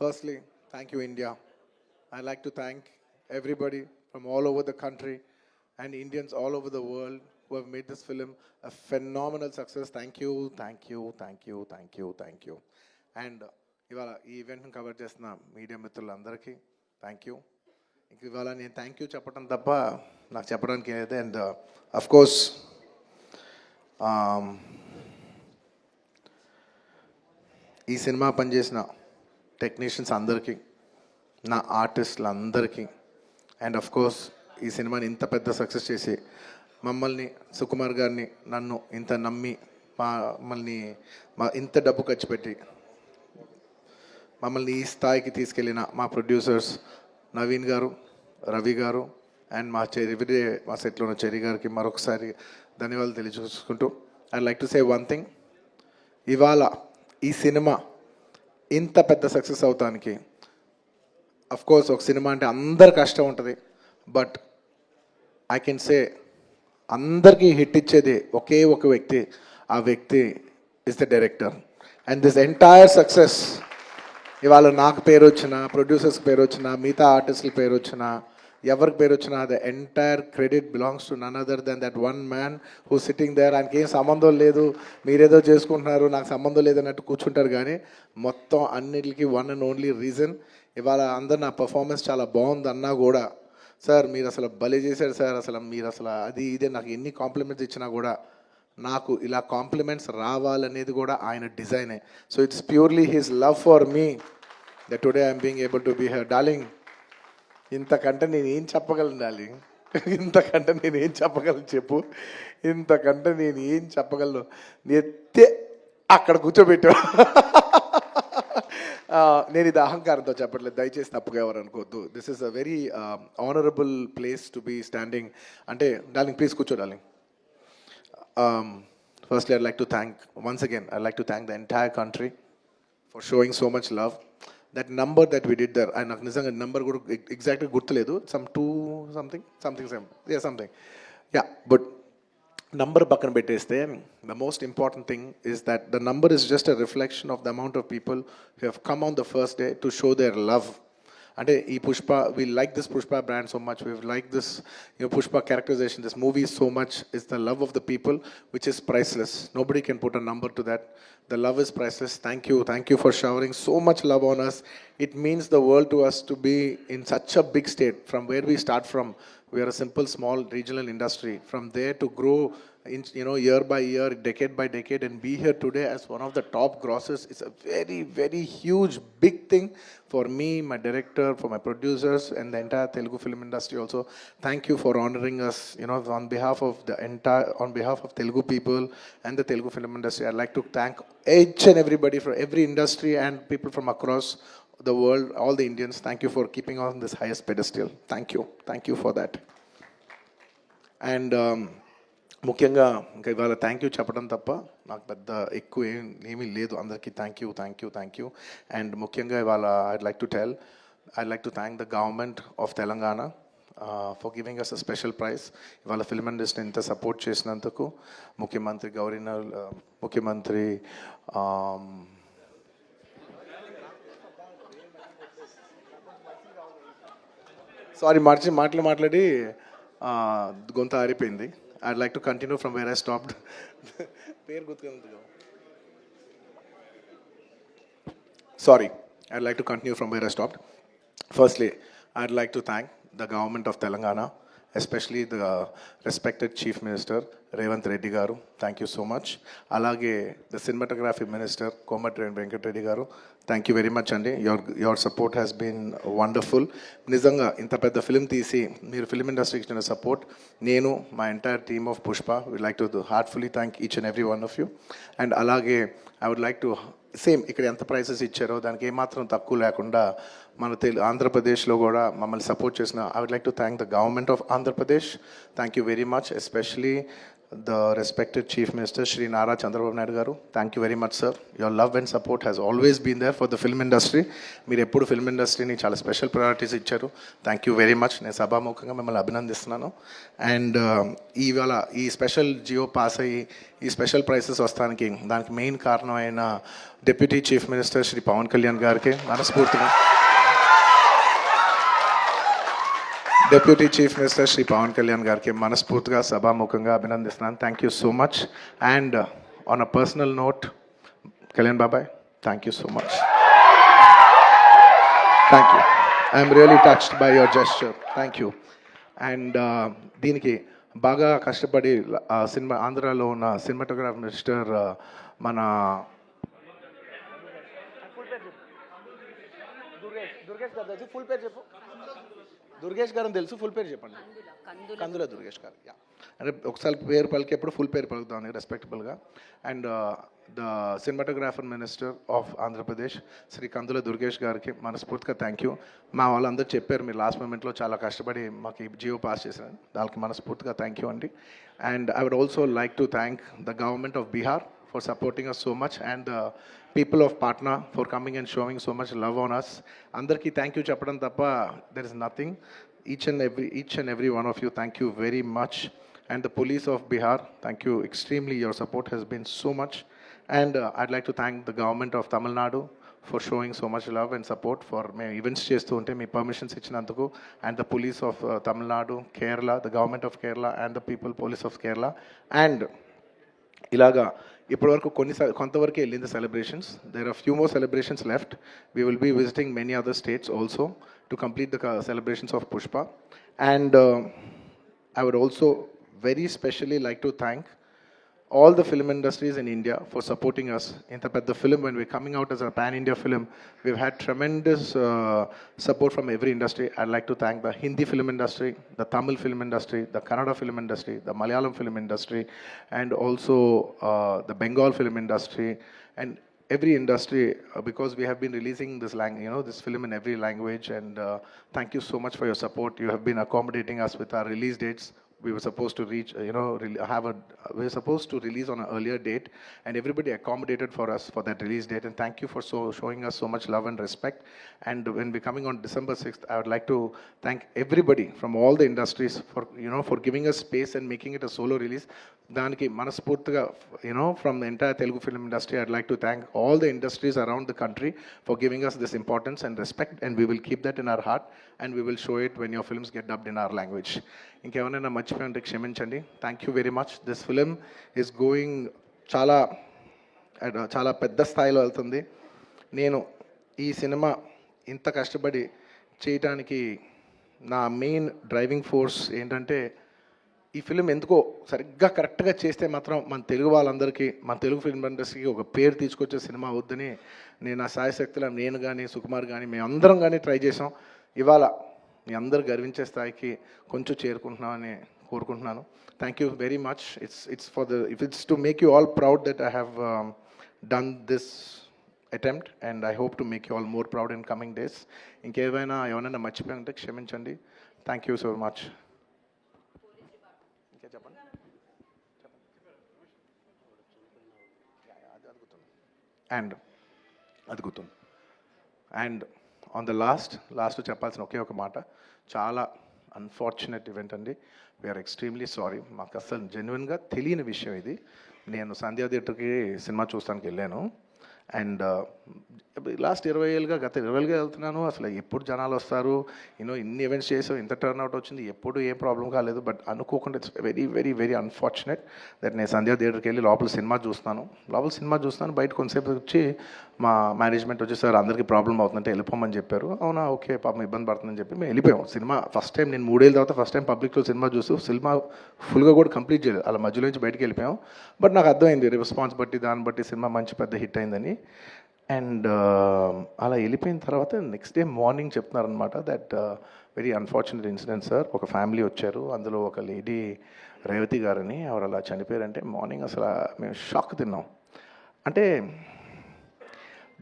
Firstly, thank you, India. I'd like to thank everybody from all over the country and Indians all over the world who have made this film a phenomenal success. Thank you, thank you, thank you, thank you, thank you. And ఇవాళ ఈ ఈవెంట్ని cover చేస్తున్న media మిత్రులందరికీ thank you. ఇంక ఇవాళ నేను thank you చెప్పడం తప్ప నాకు చెప్పడానికి ఏదైతే అండ్ అఫ్ కోర్స్ ఈ సినిమా పనిచేసిన టెక్నీషియన్స్ అందరికీ, నా ఆర్టిస్టులందరికీ అండ్ అఫ్ కోర్స్ ఈ సినిమాని ఇంత పెద్ద సక్సెస్ చేసి మమ్మల్ని సుకుమార్ గారిని నన్ను ఇంత నమ్మి మమ్మల్ని ఇంత డబ్బు ఖర్చు పెట్టి మమ్మల్ని ఈ స్థాయికి తీసుకెళ్ళిన మా ప్రొడ్యూసర్స్ నవీన్ గారు, రవి గారు అండ్ మా ఎవ్రీడే మా సెట్లో ఉన్న చెరి గారికి మరొకసారి ధన్యవాదాలు తెలియజేసుకుంటూ I like to say one thing. ఇవాళ ఈ సినిమా ఇంత పెద్ద సక్సెస్ అవటానికి అఫ్ కోర్స్ ఒక సినిమా అంటే అందరి కష్టం ఉంటుంది, బట్ ఐ కెన్ సే అందరికీ హిట్ ఇచ్చేది ఒకే ఒక వ్యక్తి, ఆ వ్యక్తి is the director. And this entire success ఇవాళ నాకు పేరు వచ్చిన, ప్రొడ్యూసర్స్కి పేరు వచ్చిన, మిగతా ఆర్టిస్టుల పేరు వచ్చిన, ఎవరికి పేరు వచ్చినా the entire credit belongs to none other than that one man who sitting there. ఆయనకి ఏం సంబంధం లేదు, మీరేదో చేసుకుంటున్నారు, నాకు సంబంధం లేదన్నట్టు కూర్చుంటారు. కానీ మొత్తం అన్నిటికీ వన్ అండ్ ఓన్లీ రీజన్ ఇవాళ అందరు నా పర్ఫార్మెన్స్ చాలా బాగుంది అన్నా కూడా, సార్ మీరు అసలు భలే చేశారు సార్, అసలు మీరు అసలు అది ఇదే నాకు ఎన్ని కాంప్లిమెంట్స్ ఇచ్చినా కూడా నాకు ఇలా కాంప్లిమెంట్స్ రావాలనేది కూడా ఆయన డిజైనే. So it's purely his love for me that today I'm being able to be here. Darling, ఇంతకంటే నేను ఏం చెప్పగలను డార్లింగ్, ఇంతకంటే నేను ఏం చెప్పగలను చెప్పు, ఇంతకంటే నేను ఏం చెప్పగలను. ఎత్తే అక్కడ కూర్చోబెట్టావు. నేను ఇది అహంకారంతో చెప్పట్లేదు, దయచేసి తప్పుగా ఎవరు అనుకోవద్దు. This is a very honourable place to be standing. అంటే డార్లింగ్ ప్లీజ్ కూర్చో darling. Firstly, I'd like to thank, once again, I'd like to thank the entire country for showing so much love. That number that we did there, and నాకు నిజంగా number కూడా ఎగ్జాక్ట్గా గుర్తులేదు, some 2 something something yeah, but number పక్కన పెట్టేస్తే the most important thing is that the number is just a reflection of the amount of people who have come on the first day to show their love. అంటే ఈ Pushpa, we like this Pushpa brand so much, we like this Pushpa characterization, this movie so much. Is the love of the people which is priceless. Nobody can put a number to that. The love is priceless. Thank you for showering so much love on us. It means the world to us to be in such a big state. From where we start from, we are a simple small regional industry. From there to grow in, year by year, decade by decade, and be here today as one of the top grossers, it's a very, very huge, big thing for me, my director, for my producers, and the entire Telugu film industry also. Thank you for honoring us, on behalf of Telugu people and the Telugu film industry. I'd like to thank each and everybody from every industry and people from across the world, all the Indians. Thank you for keeping on this highest pedestal. Thank you for that. And ముఖ్యంగా ఇంకా ఇవాళ thank you చెప్పడం తప్ప నాకు పెద్ద ఎక్కువ ఏమీ లేదు. అందరికీ థ్యాంక్ యూ. అండ్ ముఖ్యంగా ఇవాళ I'd like to thank the government of Telangana for giving us a special prize. ఇవాళ ఫిల్మ్ ఇండస్ట్రీని ఇంత సపోర్ట్ చేసినందుకు ముఖ్యమంత్రి ముఖ్యమంత్రి సారీ మాట్లాడి గొంత ఆరిపోయింది. I'd like to continue from where I stopped. Sorry, I'd like to continue from where I stopped. Firstly, I'd like to thank the government of Telangana, especially the respected Chief Minister Revanth Reddy garu. Thank you so much. Alage the cinematography minister Komatireni Venkat Reddy garu. Thank you very much andi. Your support has been wonderful. Nizanga inta pedda film teesi meer film industry ki ichina support nenu my entire team of Pushpa would like to heartfully thank each and every one of you. And alage I would like to same ఇక్కడ ఎంత prices ఇచ్చారో దానికి ఏమాత్రం తక్కువ లేకుండా మన ఆంధ్రప్రదేశ్లో కూడా మమ్మల్ని సపోర్ట్ చేసిన I would like to thank the government of Andhra Pradesh. Thank you very much. Especially the respected Chief Minister Shri Nara Chandrababu Naidu garu. Thank you very much, sir. Your love and support has always been there for the film industry. మీరు ఎప్పుడు film ఇండస్ట్రీని చాలా special priorities ఇచ్చారు. Thank you very much. నేను సభాముఖంగా మిమ్మల్ని అభినందిస్తున్నాను. And ఇవాళ ఈ స్పెషల్ జియో పాస్ అయ్యి ఈ స్పెషల్ ప్రైజెస్ వస్తానికి దానికి మెయిన్ కారణమైన deputy chief minister Shri Pavan Kalyan గారికి మనస్ఫూర్తిగా, deputy chief minister Shri Pavan Kalyan గారికి మనస్ఫూర్తిగా సభాముఖంగా అభినందిస్తున్నాను. Thank you so much. And on a personal note, Kalyan బాబాయ్, thank you so much. Thank you. I'm really touched by your gesture. Thank you. And దీనికి బాగా కష్టపడి సినిమా ఆంధ్రాలో ఉన్న సినిమాటోగ్రాఫర్ మిస్టర్ మన ఫుల్ పేరు చెప్పు. దుర్గేష్ గారు తెలుసు, ఫుల్ పేరు చెప్పండి. కందుల దుర్గేష్ గారు. యా, అంటే ఒకసారి పేరు పలికేప్పుడు ఫుల్ పేరు పలుకుతామని రెస్పెక్టబుల్గా. And the cinematographer minister of Andhra Pradesh Shri Kandula Durgesh గారికి మనస్ఫూర్తిగా థ్యాంక్ యూ. మా వాళ్ళందరూ చెప్పారు మీరు లాస్ట్ మూమెంట్లో చాలా కష్టపడి మాకు ఈ జియో పాస్ చేశారని, దానికి మనస్ఫూర్తిగా థ్యాంక్ యూ అండి. And I would also like to thank the government of Bihar for supporting us so much, and the people of Patna for coming and showing so much love on us. Andarki thank you chappadam tappa there is nothing. Each and every one of you, thank you very much. And the police of Bihar, thank you extremely. Your support has been so much. And I'd like to thank the government of Tamil Nadu for showing so much love and support for me events chestu unte me permissions ichinanduku, and the police of Tamil Nadu, Kerala, the government of Kerala, and the people police of Kerala. And ఇలాగా ఇప్పటివరకు కొంతవరకు వెళ్ళింది celebrations. There are few more celebrations left. We will be visiting many other states also to complete the celebrations of Pushpa. And I would also very specially like to thank all the film industries in India for supporting us. Inta pedda film, when we're coming out as a pan-India film, we've had tremendous support from every industry. I'd like to thank the Hindi film industry, the Tamil film industry, the Kannada film industry, the Malayalam film industry, and also the Bengal film industry, and every industry, because we have been releasing this this film in every language. And thank you so much for your support. You have been accommodating us with our release dates. We were supposed to reach, we were supposed to release on an earlier date, and everybody accommodated for us for that release date. And thank you for showing us so much love and respect. And when we're coming on December 6th, I would like to thank everybody from all the industries for, for giving us space and making it a solo release. Daniki manaspurtiga, from the entire Telugu film industry, I'd like to thank all the industries around the country for giving us this importance and respect, and we will keep that in our heart, and we will show it when your films get dubbed in our language. ఇంకేమైనా మర్చిపోయింటే క్షమించండి. Thank you very much. This film is going చాలా పెద్ద స్థాయిలో వెళ్తుంది. నేను ఈ cinema ఇంత కష్టపడి చేయటానికి నా మెయిన్ డ్రైవింగ్ ఫోర్స్ ఏంటంటే, ఈ ఫిలిం ఎందుకో సరిగ్గా కరెక్ట్గా చేస్తే మాత్రం మన తెలుగు వాళ్ళందరికీ, మన తెలుగు ఫిల్మ్ ఇండస్ట్రీకి ఒక పేరు తీసుకొచ్చే సినిమా అవుద్దని నేను నా సాయశక్తిలో నేను కానీ సుకుమార్ కానీ మేమందరం కానీ ట్రై చేసాం. ఇవాళ మీ అందరూ గర్వించే స్థాయికి కొంచెం చేరుకుంటున్నామని కోరుకుంటున్నాను. Thank you very much. It's to make you all proud that I have done this attempt, and I hope to make you all more proud in coming days. ఎవరైనా మర్చిపోయింటే క్షమించండి. Thank you so much. చెప్పండి. And అది గుర్తుంది. And on the last చెప్పాల్సిన ఒకే ఒక మాట, చాలా unfortunate event అండి. We are extremely sorry. మాకు అసలు జెన్యున్గా తెలియని విషయం ఇది. నేను సంధ్యా థియేటర్కి సినిమా చూస్తానికి వెళ్ళాను, అండ్ లాస్ట్ 20 ఏళ్ళుగా గత 20 ఏళ్ళుగా వెళ్తున్నాను. అసలు ఎప్పుడు జనాలు వస్తారు, ఇన్ని ఈవెంట్స్ చేసాం, ఇంత టర్న్అవుట్ వచ్చింది, ఎప్పుడు ఏం ప్రాబ్లం కాలేదు. బట్ అనుకోకుండా it's very very very unfortunate that నేను సంధ్యా థియేటర్కి వెళ్ళి లోపల సినిమా చూస్తున్నాను. బయట కొంతసేపు వచ్చి మా మేనేజ్మెంట్ వచ్చి, సార్ అందరికీ ప్రాబ్లం అవుతుందంటే వెళ్ళిపోమని చెప్పారు. అవునా, ఓకే, పాపం ఇబ్బంది పడుతుందని చెప్పి మేము వెళ్ళిపోయాం. సినిమా ఫస్ట్ టైం నేను 3 ఏళ్ళ తర్వాత ఫస్ట్ టైం పబ్లిక్లో సినిమా చూస్తూ సినిమా ఫుల్గా కూడా కంప్లీట్ చేయలేదు, అలా మధ్యలో నుంచి బయటకు వెళ్ళిపోయాం. బట్ నాకు అర్థమైంది రెస్పాన్స్ బట్టి, దాన్ని బట్టి సినిమా మంచి పెద్ద హిట్ అయిందని. అండ్ అలా వెళ్ళిపోయిన తర్వాత నెక్స్ట్ డే మార్నింగ్ చెప్తున్నారనమాట that very unfortunate incident sir. ఒక ఫ్యామిలీ వచ్చారు, అందులో ఒక లేడీ రేవతి గారని, ఎవరు అలా చనిపోయారంటే మార్నింగ్ అసలు మేము షాక్ తిన్నాం. అంటే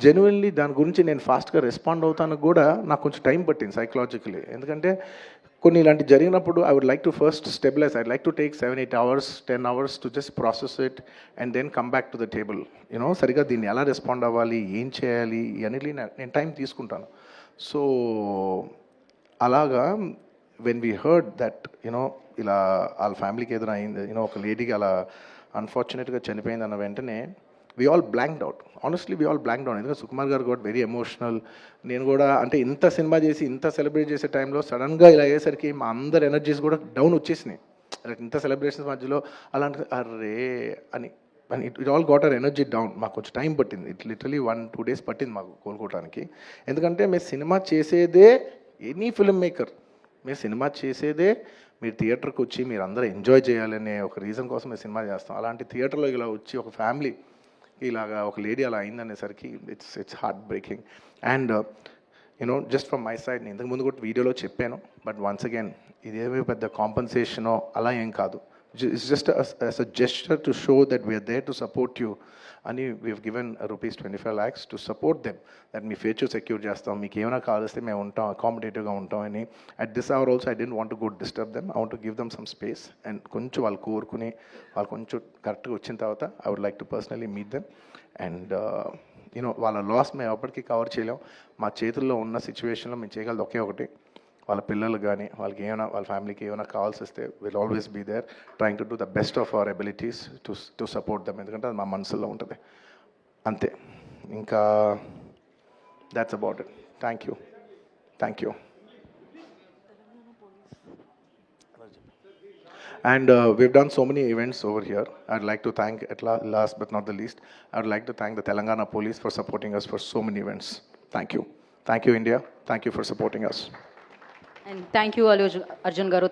జెన్యున్లీ దాని గురించి నేను ఫాస్ట్గా రెస్పాండ్ అవుతాను కూడా నాకు కొంచెం టైం పట్టింది సైకలాజికలీ. ఎందుకంటే కొన్ని ఇలాంటి జరిగినప్పుడు I would like to first stabilize. I like to take 7-8 hours 10 hours to just process it and then come back to the table. You know సరిగా దీన్ని ఎలా రెస్పాండ్ అవ్వాలి, ఏం చేయాలి ఇవన్నీ నేను టైం తీసుకుంటాను. సో అలాగా when we heard that you know ఇలా వాళ్ళ ఫ్యామిలీకి ఏదైనా అయింది, యూనో ఒక లేడీకి అలా అన్ఫార్చునేట్గా చనిపోయింది అన్న వెంటనే we all blanked out. Honestly we all blanked out. ఎందుకంటే సుకుమార్ గారు కూడా వెరీ ఎమోషనల్. నేను కూడా అంటే ఇంత సినిమా చేసి ఇంత సెలబ్రేట్ చేసే టైంలో సడన్గా ఇలా అయ్యేసరికి మా అందరి ఎనర్జీస్ కూడా డౌన్ వచ్చేసినాయి. ఇంత సెలబ్రేషన్స్ మధ్యలో అలాంటి అర్రే అని it all got our energy down. మాకు కొంచెం టైం పట్టింది. ఇట్ లిటరలీ 1-2 days పట్టింది మాకు కోలుకోవడానికి. ఎందుకంటే మీరు సినిమా చేసేదే, ఎనీ ఫిల్మ్ మేకర్ మీరు సినిమా చేసేదే మీరు థియేటర్కి వచ్చి మీరు అందరూ ఎంజాయ్ చేయాలనే ఒక రీజన్ కోసం మేము సినిమా చేస్తాం. అలాంటి థియేటర్లో ఇలా వచ్చి ఒక ఫ్యామిలీ ఇలాగా ఒక లేడీ అలా అయిందనేసరికి it's heartbreaking. And you know just from my side, నేను ఇంతకుముందు కూడా వీడియోలో చెప్పాను, బట్ వన్స్ అగైన్ ఇదేమీ పెద్ద కాంపన్సేషనో అలా ఏం కాదు. It's just as a gesture to show that we are there to support you అని we have given rupees 25 lakhs to support them, that మీ ఫ్యూచర్ సెక్యూర్ చేస్తాం, మీకు ఏమైనా కావాల్స్తే మేము ఉంటాం, అకామిడేటివ్గా ఉంటాం అని. At this hour also I don't want to go disturb them. I want to give them some space and కొంచెం వాళ్ళు కోరుకుని వాళ్ళు కొంచెం కరెక్ట్గా వచ్చిన తర్వాత I would like to personally meet them. And you know వాళ్ళ లాస్ మేము ఎప్పటికీ కవర్ చేయలేం. మా చేతుల్లో ఉన్న సిచ్యువేషన్లో మేము చేయగలదు ఒకే ఒకటి, వాళ్ళ పిల్లలు కానీ వాళ్ళకి ఏమైనా వాళ్ళ ఫ్యామిలీకి ఏమైనా కావాల్సి వస్తే will always be there trying to do the best of our abilities to support them. ఎందుకంటే అది మా మనసులో ఉంటుంది అంతే. ఇంకా that's about it. Thank you. And we've done so many events over here. I'd like to thank, at last but not the least, I would like to thank the Telangana Police for supporting us for so many events. Thank you, India. Thank you for supporting us. And thank you, Arjun Garu.